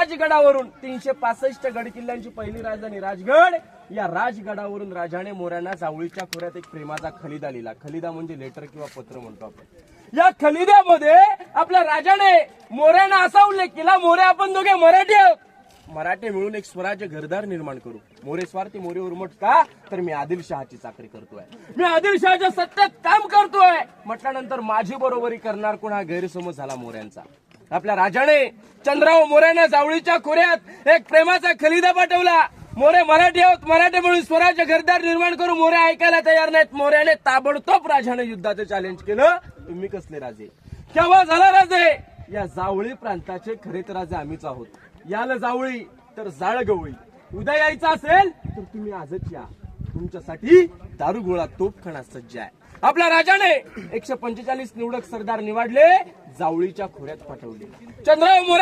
राजगडावरून 365 गड किल्ल्यांची पहिली राजधानी राजगड, या राजगडावरून राजाने मोऱ्यांना जावळीच्या खोऱ्यात एक प्रेमाचा खलिदा लिहिला. खलिदा म्हणजे लेटर किंवा पत्र म्हणतो आपण. या खलिद्यामध्ये आपल्या राजाने मोऱ्यांना असा उल्लेख केला, मोरे आपण दोघे मराठी आहोत, मराठे मिळून एक स्वराज्य घरदार निर्माण करू. मोरे स्वार्थी मोरे उर्मट का, तर मी आदिलशहाची चाकरी करतोय, मी आदिलशहाच्या सत्तेत काम करतोय म्हटल्यानंतर माझी बरोबरी करणार कोण, हा गैरसमज झाला मोऱ्यांचा. आपल्या राजाने चंद्रराव मोऱ्यांना जावळीच्या खोऱ्यात एक प्रेमाचा खलिदा पाठवला. मोरे मराठी आहोत, मराठे म्हणून स्वराज्य घरदार निर्माण करू. मोरे ऐकायला तयार नाहीत. मोऱ्याने ताबडतोब राजाने युद्धाचं चॅलेंज केलं. तुम्ही कसले राजे, केव्हा झाला राजे, या जावळी प्रांताचे खरे तर राजे आम्हीच आहोत. याला जावळी तर जाळ गवळी, उद्या यायचं असेल तर तुम्ही आजच या, तुमच्यासाठी दारुगोळा तोफखाना सज्ज आहे. आपल्या राजाने 145 निवडक सरदार निवडले, जावळीच्या खोऱ्यात पाठवले. चंद्रराव मोरे